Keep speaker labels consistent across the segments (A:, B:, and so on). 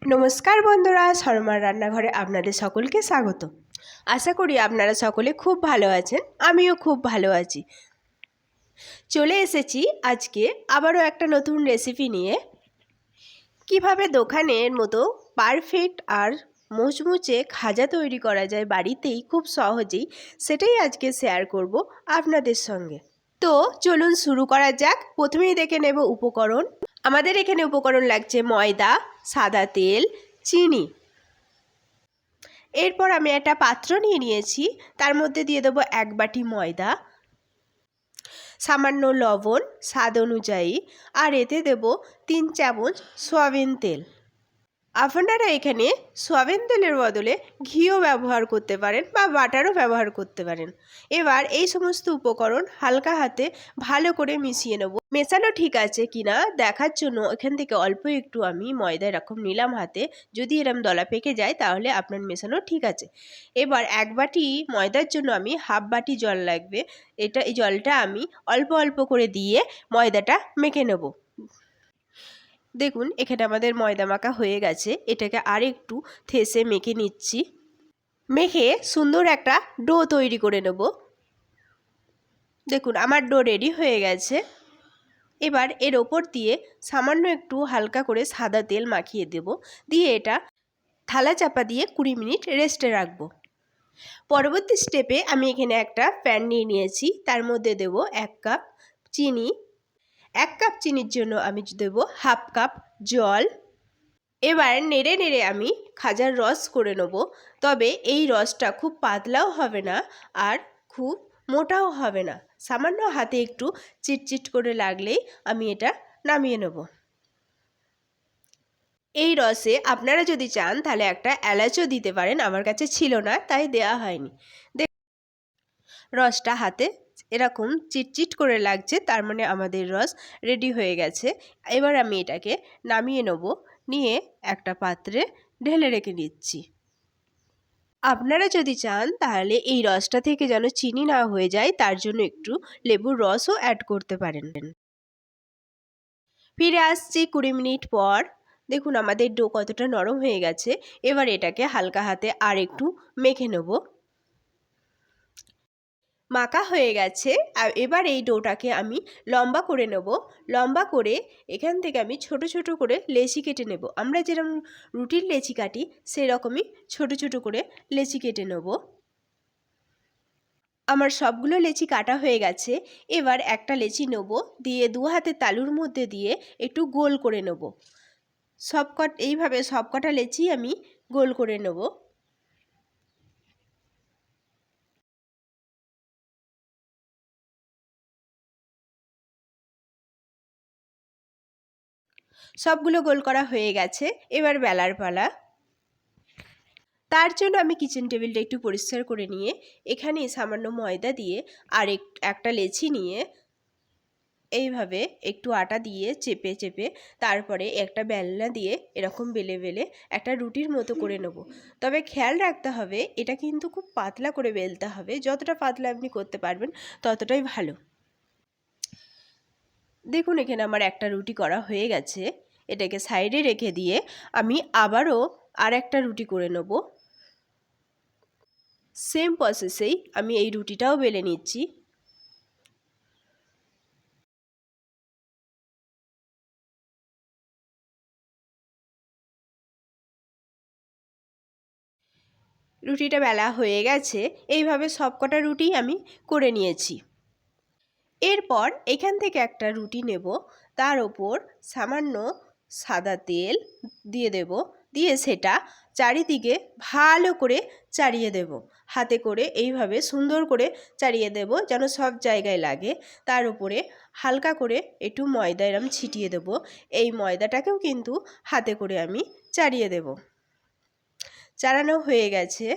A: নমস্কার বন্ধুরা, শর্মার রান্নাঘরে আপনাদের সকলকে স্বাগত। আশা করি আপনারা সকলে খুব ভালো আছেন, আমিও খুব ভালো আছি। চলে এসেছি আজকে আবারও একটা নতুন রেসিপি নিয়ে। কিভাবে দোকানের মতো পারফেক্ট আর মুচমুচে খাজা তৈরি করা যায় বাড়িতেই খুব সহজেই, সেটাই আজকে শেয়ার করব আপনাদের সঙ্গে। তো চলুন শুরু করা যাক। প্রথমেই দেখে নেব উপকরণ। আমাদের এখানে উপকরণ লাগছে ময়দা, সাদা তেল, চিনি। এরপর আমি একটা পাত্র নিয়ে নিয়েছি, তার মধ্যে দিয়ে দেবো 1 বাটি ময়দা, সামান্য লবণ স্বাদ অনুযায়ী, আর এতে দেব 3 চামচ সয়াবিন তেল। আপনারা এখানে সয়াবিন তেলের বদলে ঘিও ব্যবহার করতে পারেন বা বাটারও ব্যবহার করতে পারেন। এবার এই সমস্ত উপকরণ হালকা হাতে ভালো করে মিশিয়ে নেব। মেশানো ঠিক আছে কিনা দেখার জন্য এখান থেকে অল্প একটু আমি ময়দা এরকম নিলাম হাতে। যদি এরম দলা পেকে যায় তাহলে আপনার মেশানো ঠিক আছে। এবার 1 বাটি ময়দার জন্য আমি হাফ বাটি জল লাগবে। এই জলটা আমি অল্প অল্প করে দিয়ে ময়দাটা মেখে নেব। দেখুন এখানে আমাদের ময়দা মাখা হয়ে গেছে। এটাকে আর একটু থেসে মেখে নিচ্ছি। মেখে সুন্দর একটা ডো তৈরি করে নেব। দেখুন আমার ডো রেডি হয়ে গেছে। এবার এর ওপর দিয়ে সামান্য একটু হালকা করে সাদা তেল মাখিয়ে দেব। দিয়ে এটা থালা চাপা দিয়ে 20 মিনিট রেস্টে রাখবো। পরবর্তী স্টেপে আমি এখানে একটা প্যান নিয়ে নিয়েছি, তার মধ্যে দেব 1 কাপ চিনি। 1 কাপ চিনির জন্য আমি দেব হাফ কাপ জল। এবার নেড়ে নেড়ে আমি খাজার রস করে নেব। তবে এই রসটা খুব পাতলাও হবে না আর খুব মোটাও হবে না, সামান্য হাতে একটু চিটচিট করে লাগলেই আমি এটা নামিয়ে নেব। এই রসে আপনারা যদি চান তাহলে একটা এলাচও দিতে পারেন, আমার কাছে ছিল না তাই দেয়া হয়নি। রসটা হাতে এরকম চিটচিট করে লাগছে, তার মানে আমাদের রস রেডি হয়ে গেছে। এবার আমি এটাকে নামিয়ে নেব। নিয়ে একটা পাত্রে ঢেলে রেখে দিচ্ছি। আপনারা যদি চান তাহলে এই রসটা থেকে যেন চিনি না হয়ে যায় তার জন্য একটু লেবুর রসও অ্যাড করতে পারেন। ফিরে আসছি 20 মিনিট পর। দেখুন আমাদের ডো কতটা নরম হয়ে গেছে। এবার এটাকে হালকা হাতে আর একটু মেখে নেব। মাখা হয়ে গেছে। আর এবার এই ডোটাকে আমি লম্বা করে নেব। লম্বা করে এখান থেকে আমি ছোট ছোট করে লেচি কেটে নেব। আমরা যেরকম রুটির লেচি কাটি সেরকমই ছোট ছোট করে লেচি কেটে নেব। আমার সবগুলো লেচি কাটা হয়ে গেছে। এবার একটা লেচি নেব, দিয়ে 2 হাতে তালুর মধ্যে দিয়ে একটু গোল করে নেব। এইভাবে সবকটা লেচি আমি গোল করে নেব। সবগুলো গোল করা হয়ে গেছে। এবার বেলার পালা। তার জন্য আমি কিচেন টেবিলটা একটু পরিষ্কার করে নিয়ে এখানে সামান্য ময়দা দিয়ে আর একটা লেচি নিয়ে এইভাবে একটু আটা দিয়ে চেপে চেপে তারপরে একটা বেলনা দিয়ে এরকম বেলে বেলে একটা রুটির মতো করে নেব। তবে খেয়াল রাখতে হবে এটা কিন্তু খুব পাতলা করে বেলতে হবে। যতটা পাতলা আপনি করতে পারবেন ততটাই ভালো। দেখুন এখানে আমার একটা রুটি করা হয়ে গেছে। এটাকে সাইডে রেখে দিয়ে আমি আবারও আর একটা রুটি করে নেব। সেম প্রসেসেই আমি এই রুটিটাও বেলে নিচ্ছি। রুটিটা বেলা হয়ে গেছে। এইভাবে সবকটা রুটি আমি করে নিয়েছি। এরপর এখান থেকে একটা রুটি নেব, তার ওপর সামান্য সাদা তেল দিয়ে দেব। দিয়ে সেটা চারিদিকে ভালো করে চাড়িয়ে দেব। হাতে করে এইভাবে সুন্দর করে চাড়িয়ে দেব যেন সব জায়গায় লাগে। তার উপরে হালকা করে একটু ময়দা এরম ছিটিয়ে দেব। এই ময়দাটাকেও কিন্তু হাতে করে আমি চাড়িয়ে দেব। চাড়ানো হয়ে গেছে।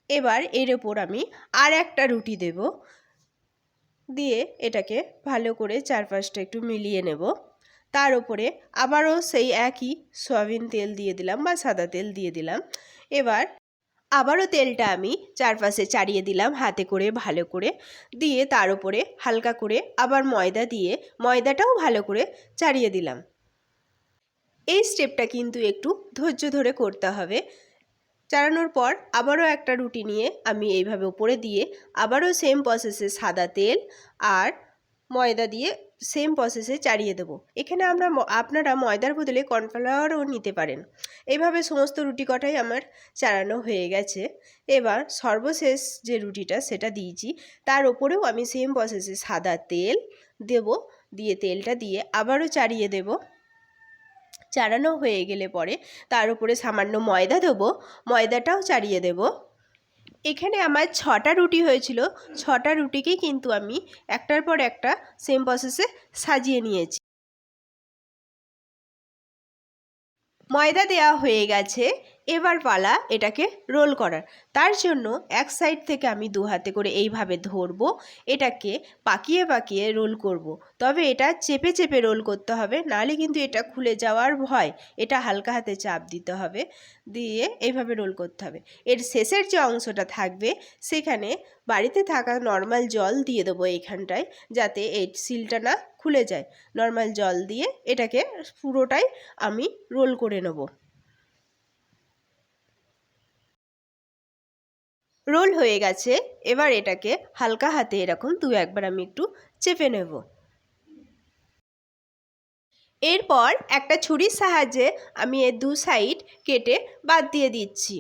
A: এবার এর ওপর আমি আর একটা রুটি দেব। দিয়ে এটাকে ভালো করে চারপাশটা একটু মিলিয়ে নেব। তার উপরে আবারও সেই একই সয়াবিন তেল দিয়ে দিলাম বা সাদা তেল দিয়ে দিলাম। এবার আবারও তেলটা আমি চারপাশে চাড়িয়ে দিলাম হাতে করে ভালো করে। দিয়ে তার উপরে হালকা করে আবার ময়দা দিয়ে ময়দাটাও ভালো করে চাড়িয়ে দিলাম। এই স্টেপটা কিন্তু একটু ধৈর্য ধরে করতে হবে। চাড়ানোর পর আবারও একটা রুটি নিয়ে আমি এইভাবে উপরে দিয়ে আবারও সেম প্রসেসে সাদা তেল আর ময়দা দিয়ে সেম প্রসেসে চাড়িয়ে দেবো। এখানে আপনারা ময়দার বদলে কর্নফ্লাওয়ারও নিতে পারেন। এইভাবে সমস্ত রুটি কটাই আমার চাড়ানো হয়ে গেছে। এবার সর্বশেষ যে রুটিটা সেটা দিয়েছি, তার ওপরেও আমি সেম প্রসেসে সাদা তেল দেব, দিয়ে তেলটা দিয়ে আবারও চাড়িয়ে দেব। চাড়ানো হয়ে গেলে পরে তার উপরে সামান্য ময়দা দেবো, ময়দাটাও চাড়িয়ে দেব। এখানে আমার 6টা রুটি হয়েছিল, 6টা রুটিকেই কিন্তু আমি একটার পর একটা সেম প্রসেসে সাজিয়ে নিয়েছি। ময়দা দেওয়া হয়ে গেছে, এবার পালা এটাকে রোল করার। তার জন্য এক সাইড থেকে আমি 2 হাতে করে এইভাবে ধরবো, এটাকে পাকিয়ে পাকিয়ে রোল করব। তবে এটা চেপে চেপে রোল করতে হবে, নাহলে কিন্তু এটা খুলে যাওয়ার ভয়। এটা হালকা হাতে চাপ দিতে হবে, দিয়ে এইভাবে রোল করতে হবে। এর শেষের যে অংশটা থাকবে সেখানে বাড়িতে থাকা নর্মাল জল দিয়ে দেবো এইখানটায়, যাতে এই সিলটা না খুলে যায়। নর্মাল জল দিয়ে এটাকে পুরোটাই আমি রোল করে নেব। রোল হয়ে গেছে, এবার এটাকে হালকা হাতে এরকম 2-1বার আমি একটু চেপে নেব। এরপর একটা ছুরির সাহায্যে আমি এর 2 সাইড কেটে বাদ দিয়ে দিচ্ছি।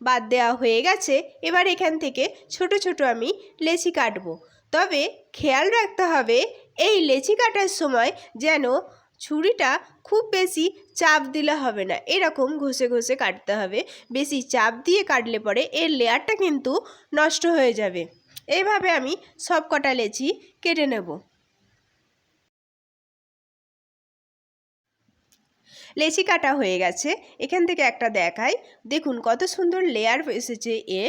A: বাদ দেওয়া হয়ে গেছে, এবার এখান থেকে ছোট ছোট আমি লেচি কাটবো। তবে খেয়াল রাখতে হবে এই লেচি কাটার সময় যেন ছুরিটা খুব বেশি চাপ দিলে হবে না, এরকম ঘষে ঘষে কাটতে হবে। বেশি চাপ দিয়ে কাটলে পরে এর লেয়ারটা কিন্তু নষ্ট হয়ে যাবে। এইভাবে আমি সব কটা লেচি কেটে নেব। লেচি কাটা হয়ে গেছে, এখান থেকে একটা দেখাই, দেখুন কত সুন্দর লেয়ার এসেছে এ।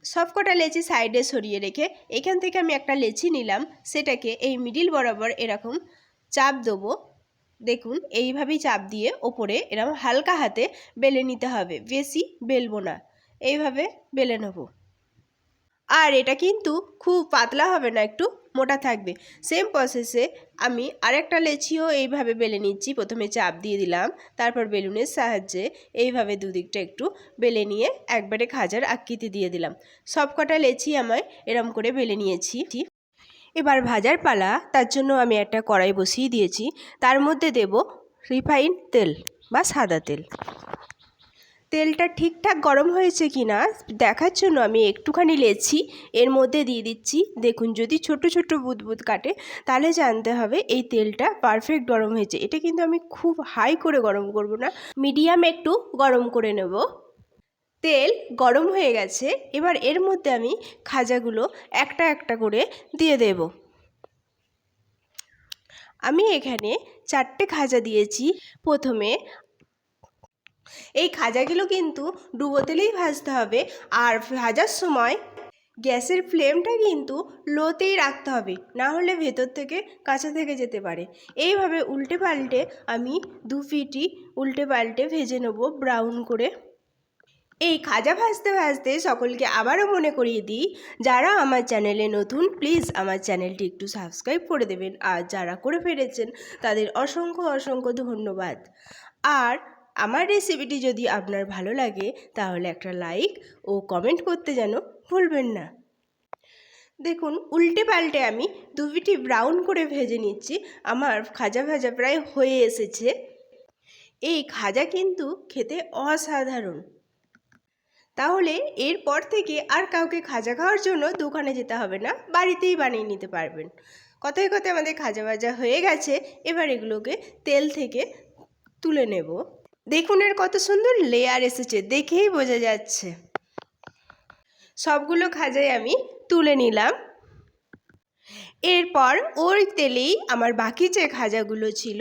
A: সবকটা লেচি সাইডে সরিয়ে রেখে এখান থেকে আমি একটা লেচি নিলাম, সেটাকে এই মিডিল বরাবর এরকম চাপ দেবো। দেখুন এইভাবেই চাপ দিয়ে ওপরে এরকম হালকা হাতে বেলে নিতে হবে, বেশি বেলবো না, এইভাবে বেলে নেব। আর এটা কিন্তু খুব পাতলা হবে না, একটু মোটা থাকবে। সেম প্রসেসে আমি আরেকটা লেচিও এইভাবে বেলে নিচ্ছি। প্রথমে চাপ দিয়ে দিলাম, তারপর বেলুনের সাহায্যে এইভাবে দুদিকটা একটু বেলে নিয়ে একবারে খাজার আকৃতি দিয়ে দিলাম। সবকটা লেচি আমার এরম করে বেলে নিয়েছি। এবার ভাজার পালা, তার জন্য আমি একটা কড়াই বসিয়ে দিয়েছি, তার মধ্যে দেব রিফাইন তেল বা সাদা তেল। তেলটা ঠিকঠাক গরম হয়েছে কি না দেখার জন্য আমি একটুখানি লেচি এর মধ্যে দিয়ে দিচ্ছি। দেখুন যদি ছোট ছোট বুদবুদ কাটে তাহলে জানতে হবে এই তেলটা পারফেক্ট গরম হয়েছে। এটা কিন্তু আমি খুব হাই করে গরম করব না, মিডিয়াম একটু গরম করে নেব। তেল গরম হয়ে গেছে, এবার এর মধ্যে আমি খাজাগুলো একটা একটা করে দিয়ে দেব। আমি এখানে 4টে খাজা দিয়েছি। প্রথমে এই খাজাগুলো কিন্তু ডুবো তেলেই ভাজতে হবে, আর ভাজার সময় গ্যাসের ফ্লেমটা কিন্তু লোতেই রাখতে হবে, না হলে ভেতর থেকে কাঁচা থেকে যেতে পারে। এইভাবে উল্টে পাল্টে আমি 2 পিঠই উল্টে পাল্টে ভেজে নেব ব্রাউন করে। এই খাজা ভাজতে ভাজতে সকলকে আবারও মনে করিয়ে দিই, যারা আমার চ্যানেলে নতুন প্লিজ আমার চ্যানেলটি একটু সাবস্ক্রাইব করে দেবেন, আর যারা করে ফেলেছেন তাদের অসংখ্য অসংখ্য ধন্যবাদ। আর আমার রেসিপিটি যদি আপনার ভালো লাগে তাহলে একটা লাইক ও কমেন্ট করতে যেন ভুলবেন না। দেখুন উল্টে পাল্টে আমি 2 পিঠই ব্রাউন করে ভেজে নিচ্ছি। আমার খাজা ভাজা প্রায় হয়ে এসেছে। এই খাজা কিন্তু খেতে অসাধারণ। তাহলে এরপর থেকে আর কাউকে খাজা খাওয়ার জন্য দোকানে যেতে হবে না, বাড়িতেই বানিয়ে নিতে পারবেন। কথায় কথায় আমাদের খাজা ভাজা হয়ে গেছে, এবার এগুলোকে তেল থেকে তুলে নেব। দেখুন এর কত সুন্দর লেয়ার এসেছে, দেখেই বোঝা যাচ্ছে। সবগুলো খাজাই আমি তুলে নিলাম। এরপর ওই তেলেই আমার বাকি যে খাজাগুলো ছিল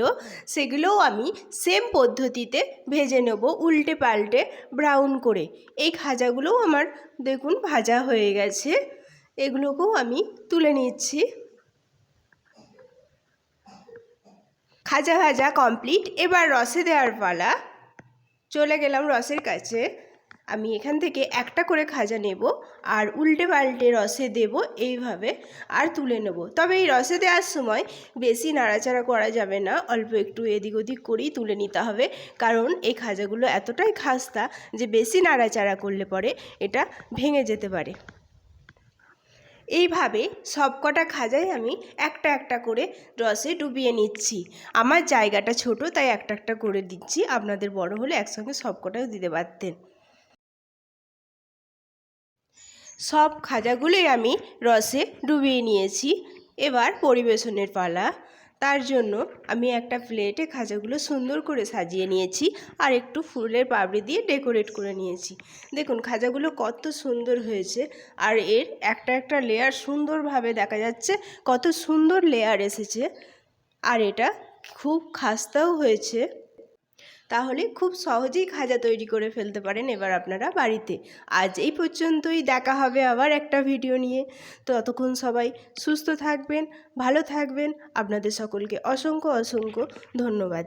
A: সেগুলোও আমি সেম পদ্ধতিতে ভেজে নেব, উল্টে পাল্টে ব্রাউন করে। এই খাজাগুলোও আমার দেখুন ভাজা হয়ে গেছে, এগুলোকেও আমি তুলে নিচ্ছি। খাজা ভাজা কমপ্লিট, এবার রসে দেওয়ার পালা। চলে গেলাম রসের কাছে। আমি এখান থেকে একটা করে খাজা নেব আর উল্টে পাল্টে রসে দেব এইভাবে আর তুলে নেব। তবে এই রসে দেওয়ার সময় বেশি নাড়াচাড়া করা যাবে না, অল্প একটু এদিক ওদিক করেই তুলে নিতে হবে, কারণ এই খাজাগুলো এতটাই খাস্তা যে বেশি নাড়াচাড়া করলে পরে এটা ভেঙে যেতে পারে। এইভাবে সবকটা খাজাই আমি একটা একটা করে রসে ডুবিয়ে নিচ্ছি। আমার জায়গাটা ছোট তাই একটা একটা করে দিচ্ছি, আপনাদের বড় হলে একসঙ্গে সবকটাও দিতে পারতেন। সব খাজাগুলোই আমি রসে ডুবিয়ে নিয়েছি। এবার পরিবেশনের পালা। তার জন্য আমি একটা প্লেটে খাজাগুলো সুন্দর করে সাজিয়ে নিয়েছি আর একটু ফুলের পাপড়ি দিয়ে ডেকোরেট করে নিয়েছি। দেখুন খাজাগুলো কত সুন্দর হয়েছে, আর এর একটা একটা লেয়ার সুন্দরভাবে দেখা যাচ্ছে, কত সুন্দর লেয়ার এসেছে, আর এটা খুব খাস্তাও হয়েছে। তাহলে খুব সহজেই খাজা তৈরি করে ফেলতে পারেন এবার আপনারা বাড়িতে। আজ এই পর্যন্তই, দেখা হবে আবার একটা ভিডিও নিয়ে। তো ততক্ষণ সবাই সুস্থ থাকবেন, ভালো থাকবেন। আপনাদের সকলকে অসংখ্য অসংখ্য ধন্যবাদ।